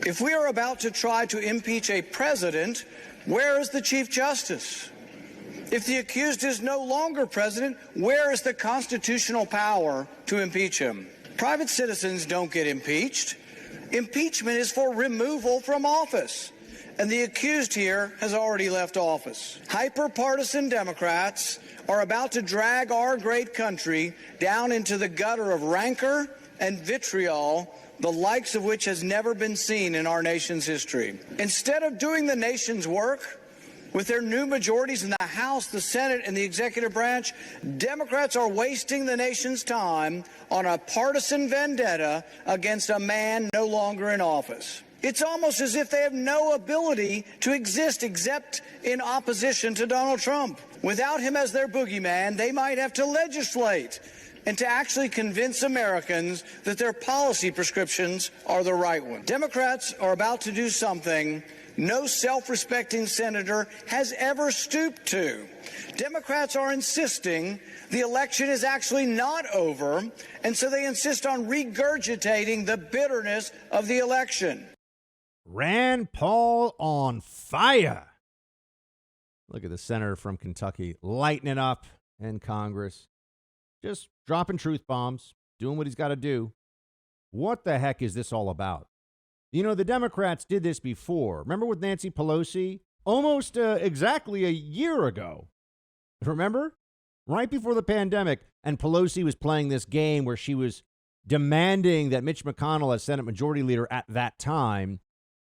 If we are about to try to impeach a president, where is the Chief Justice? If the accused is no longer president, where is the constitutional power to impeach him? Private citizens don't get impeached. Impeachment is for removal from office. And the accused here has already left office. Hyper-partisan Democrats are about to drag our great country down into the gutter of rancor and vitriol, the likes of which has never been seen in our nation's history. Instead of doing the nation's work, with their new majorities in the House, the Senate, and the executive branch, Democrats are wasting the nation's time on a partisan vendetta against a man no longer in office. It's almost as if they have no ability to exist except in opposition to Donald Trump. Without him as their boogeyman, they might have to legislate and to actually convince Americans that their policy prescriptions are the right one. Democrats are about to do something no self-respecting senator has ever stooped to. Democrats are insisting the election is actually not over, and so they insist on regurgitating the bitterness of the election. Rand Paul on fire. Look at the senator from Kentucky lighting it up in Congress. Just dropping truth bombs, doing what he's got to do. What the heck is this all about? You know, the Democrats did this before. Remember with Nancy Pelosi? Almost exactly a year ago. Remember? Right before the pandemic. And Pelosi was playing this game where she was demanding that Mitch McConnell, as Senate Majority Leader at that time,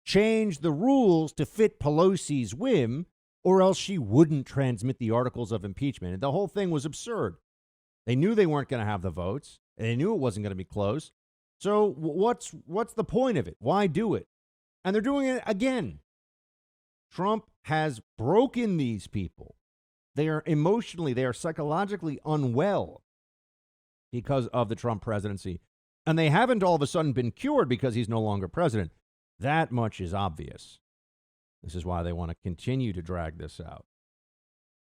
change the rules to fit Pelosi's whim, or else she wouldn't transmit the articles of impeachment. And the whole thing was absurd. They knew they weren't going to have the votes. And they knew it wasn't going to be close. So what's the point of it? Why do it? And they're doing it again. Trump has broken these people. They are emotionally, they are psychologically unwell because of the Trump presidency. And they haven't all of a sudden been cured because he's no longer president. That much is obvious. This is why they want to continue to drag this out.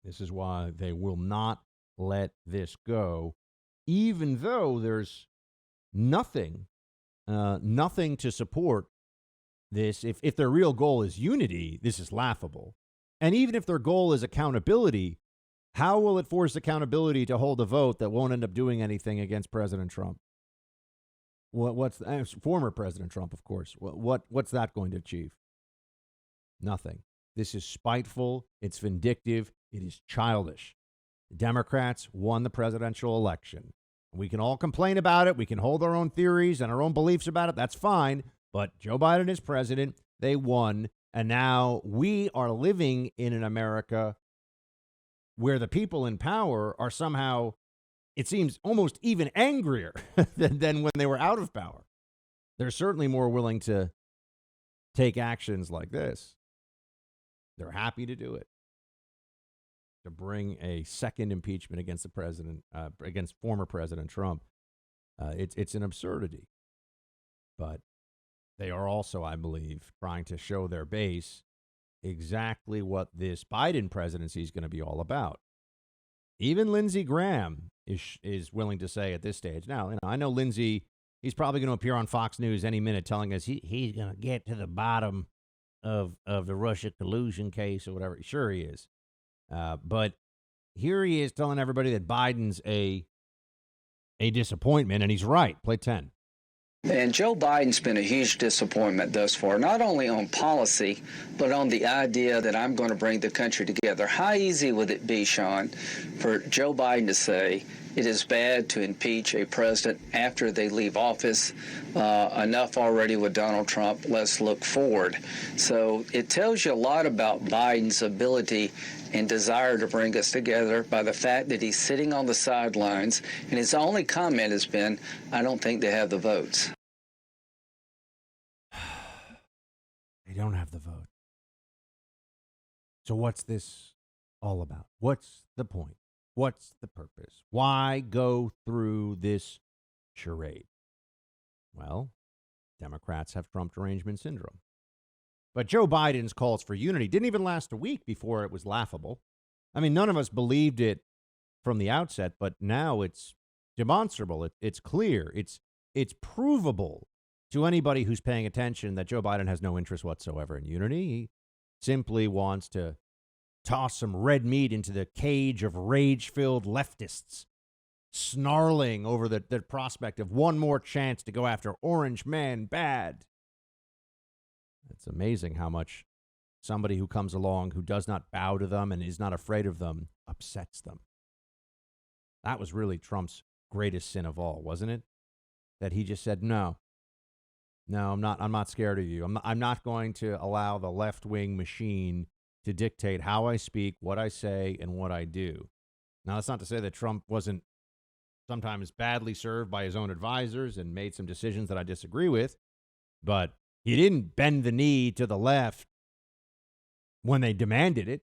This is why they will not let this go, even though there's nothing to support this. If their real goal is unity, this is laughable. And even if their goal is accountability, how will it force accountability to hold a vote that won't end up doing anything against President Trump? What's former President Trump, of course. What's that going to achieve? Nothing. This is spiteful. It's vindictive. It is childish. The Democrats won the presidential election. We can all complain about it. We can hold our own theories and our own beliefs about it. That's fine. But Joe Biden is president. They won. And now we are living in an America where the people in power are somehow, it seems, almost even angrier than when they were out of power. They're certainly more willing to take actions like this. They're happy to do it. To bring a second impeachment against the president, against former President Trump. It's an absurdity. But they are also, I believe, trying to show their base exactly what this Biden presidency is going to be all about. Even Lindsey Graham is willing to say at this stage. Now, I know Lindsey, he's probably going to appear on Fox News any minute telling us he's going to get to the bottom of the Russia collusion case or whatever. Sure he is. But here he is telling everybody that Biden's a disappointment, and he's right. Play 10. And Joe Biden's been a huge disappointment thus far, not only on policy, but on the idea that I'm going to bring the country together. How easy would it be, Sean, for Joe Biden to say it is bad to impeach a president after they leave office? Enough already with Donald Trump. Let's look forward. So it tells you a lot about Biden's ability and desire to bring us together by the fact that he's sitting on the sidelines, and his only comment has been, I don't think they have the votes. They don't have the vote. So what's this all about? What's the point? What's the purpose? Why go through this charade? Well, Democrats have Trump derangement syndrome. But Joe Biden's calls for unity didn't even last a week before it was laughable. I mean, none of us believed it from the outset, but now it's demonstrable. It's clear. It's provable to anybody who's paying attention that Joe Biden has no interest whatsoever in unity. He simply wants to toss some red meat into the cage of rage-filled leftists, snarling over the prospect of one more chance to go after Orange Man bad. It's amazing how much somebody who comes along who does not bow to them and is not afraid of them upsets them. That was really Trump's greatest sin of all, wasn't it? That he just said, no, I'm not scared of you. I'm not going to allow the left-wing machine to dictate how I speak, what I say, and what I do. Now, that's not to say that Trump wasn't sometimes badly served by his own advisors and made some decisions that I disagree with, but he didn't bend the knee to the left when they demanded it.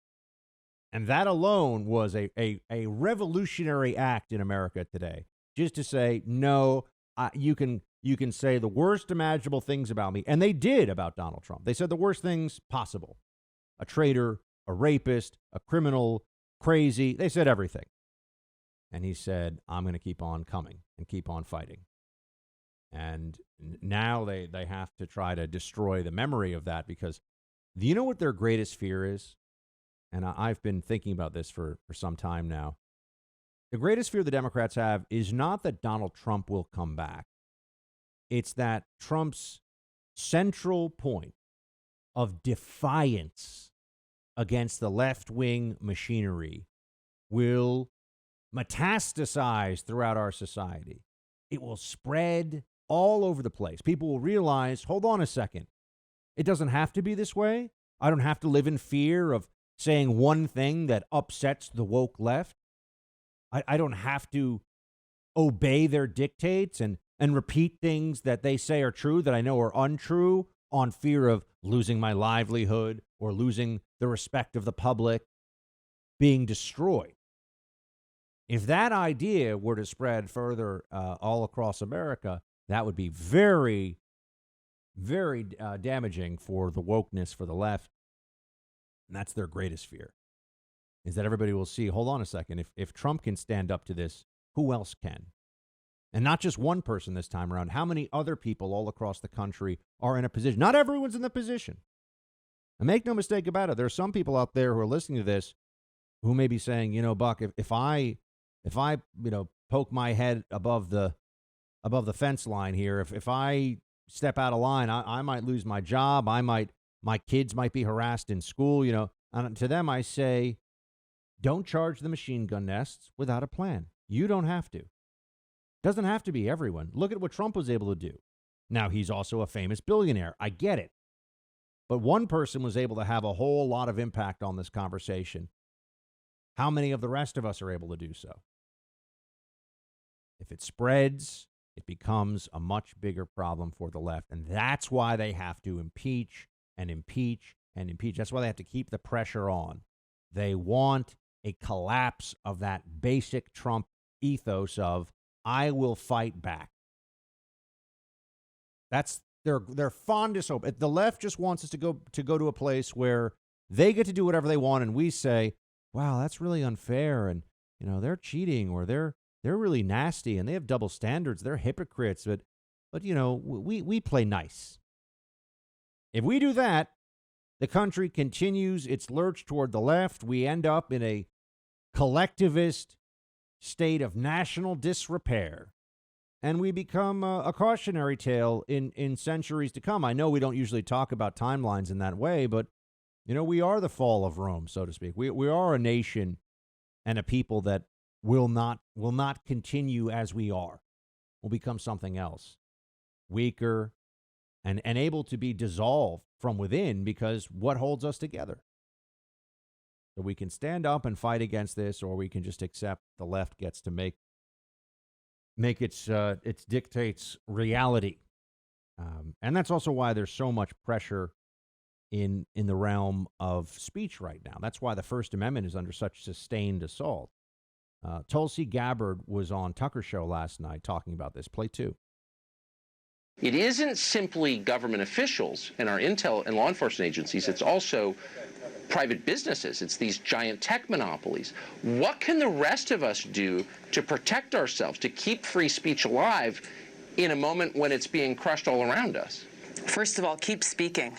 And that alone was a revolutionary act in America today. Just to say, no, you can say the worst imaginable things about me. And they did about Donald Trump. They said the worst things possible. A traitor, a rapist, a criminal, crazy. They said everything. And he said, I'm going to keep on coming and keep on fighting. And now they have to try to destroy the memory of that, because do you know what their greatest fear is? And I've been thinking about this for some time now. The greatest fear the Democrats have is not that Donald Trump will come back. It's that Trump's central point of defiance against the left-wing machinery will metastasize throughout our society. It will spread all over the place. People will realize, hold on a second, it doesn't have to be this way. I don't have to live in fear of saying one thing that upsets the woke left. I don't have to obey their dictates and repeat things that they say are true that I know are untrue on fear of losing my livelihood or losing the respect of the public, being destroyed. If that idea were to spread further all across America, that would be very, very damaging for the wokeness for the left. And that's their greatest fear, is that everybody will see, hold on a second, if Trump can stand up to this, who else can? And not just one person this time around. How many other people all across the country are in a position? Not everyone's in the position. And make no mistake about it, there are some people out there who are listening to this who may be saying, you know, Buck, if I poke my head above the fence line here, if I step out of line, I might lose my job. My kids might be harassed in school, you know. And to them, I say, don't charge the machine gun nests without a plan. You don't have to. Doesn't have to be everyone. Look at what Trump was able to do. Now, he's also a famous billionaire. I get it. But one person was able to have a whole lot of impact on this conversation. How many of the rest of us are able to do so? If it spreads, it becomes a much bigger problem for the left. And that's why they have to impeach and impeach and impeach. That's why they have to keep the pressure on. They want a collapse of that basic Trump ethos of, I will fight back. That's their fondest hope. The left just wants us to go to a place where they get to do whatever they want, and we say, wow, that's really unfair, and you know, they're cheating, or they're really nasty, and they have double standards. They're hypocrites, but you know, we play nice. If we do that, the country continues its lurch toward the left. We end up in a collectivist state of national disrepair, and we become a cautionary tale in centuries to come. I know we don't usually talk about timelines in that way, but you know, we are the fall of Rome, so to speak. We are a nation and a people that will not continue as we are. We'll become something else, weaker, and able to be dissolved from within, because what holds us together? So we can stand up and fight against this, or we can just accept the left gets to make its dictates reality. And that's also why there's so much pressure in the realm of speech right now. That's why the First Amendment is under such sustained assault. Tulsi Gabbard was on Tucker Show last night talking about this. Play 2. It isn't simply government officials and our intel and law enforcement agencies. It's also private businesses. It's these giant tech monopolies. What can the rest of us do to protect ourselves, to keep free speech alive in a moment when it's being crushed all around us? First of all, keep speaking.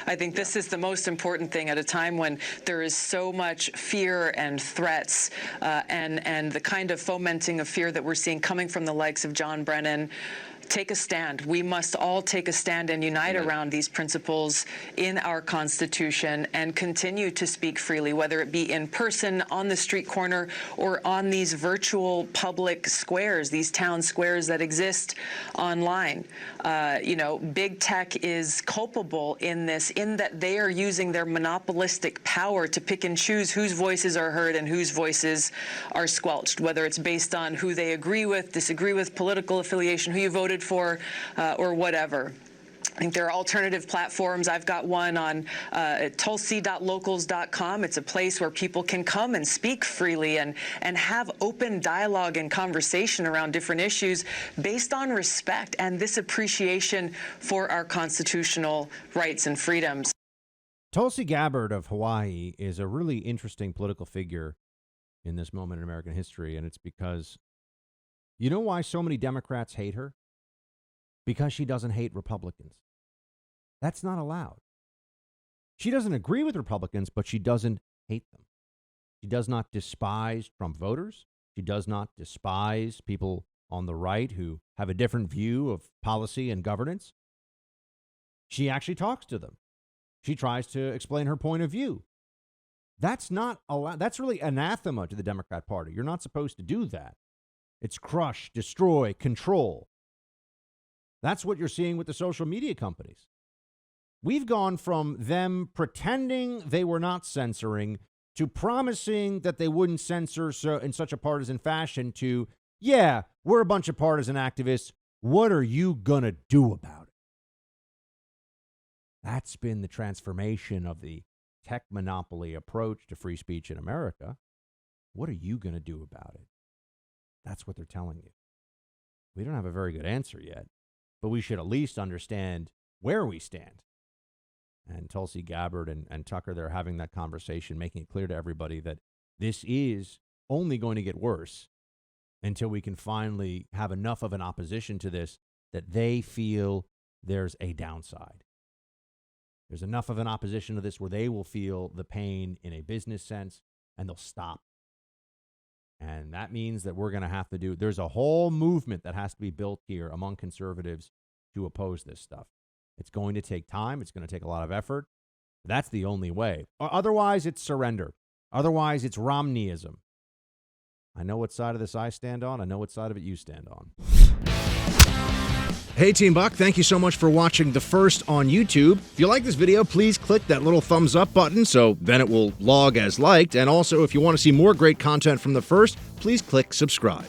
I think this is the most important thing at a time when there is so much fear and threats and the kind of fomenting of fear that we're seeing coming from the likes of John Brennan. Take a stand. We must all take a stand and unite around these principles in our Constitution and continue to speak freely, whether it be in person, on the street corner, or on these virtual public squares, these town squares that exist online. Big tech is culpable in this, in that they are using their monopolistic power to pick and choose whose voices are heard and whose voices are squelched, whether it's based on who they agree with, disagree with, political affiliation, who you voted for, or whatever. I think there are alternative platforms. I've got one on tulsi.locals.com. It's a place where people can come and speak freely and have open dialogue and conversation around different issues based on respect and this appreciation for our constitutional rights and freedoms. Tulsi Gabbard of Hawaii is a really interesting political figure in this moment in American history, and it's because you know why so many Democrats hate her? Because she doesn't hate Republicans. That's not allowed. She doesn't agree with Republicans, but she doesn't hate them. She does not despise Trump voters. She does not despise people on the right who have a different view of policy and governance. She actually talks to them. She tries to explain her point of view. That's not allowed. That's really anathema to the Democrat Party. You're not supposed to do that. It's crush, destroy, control. That's what you're seeing with the social media companies. We've gone from them pretending they were not censoring to promising that they wouldn't censor in such a partisan fashion to, yeah, we're a bunch of partisan activists. What are you going to do about it? That's been the transformation of the tech monopoly approach to free speech in America. What are you going to do about it? That's what they're telling you. We don't have a very good answer yet, but we should at least understand where we stand. And Tulsi Gabbard and Tucker, they're having that conversation, making it clear to everybody that this is only going to get worse until we can finally have enough of an opposition to this that they feel there's a downside. There's enough of an opposition to this where they will feel the pain in a business sense and they'll stop. And that means that we're going to have to there's a whole movement that has to be built here among conservatives to oppose this stuff. It's going to take time. It's going to take a lot of effort. That's the only way. Otherwise, it's surrender. Otherwise, it's Romneyism. I know what side of this I stand on. I know what side of it you stand on. Hey, Team Buck, thank you so much for watching The First on YouTube. If you like this video, please click that little thumbs up button so then it will log as liked. And also, if you want to see more great content from The First, please click subscribe.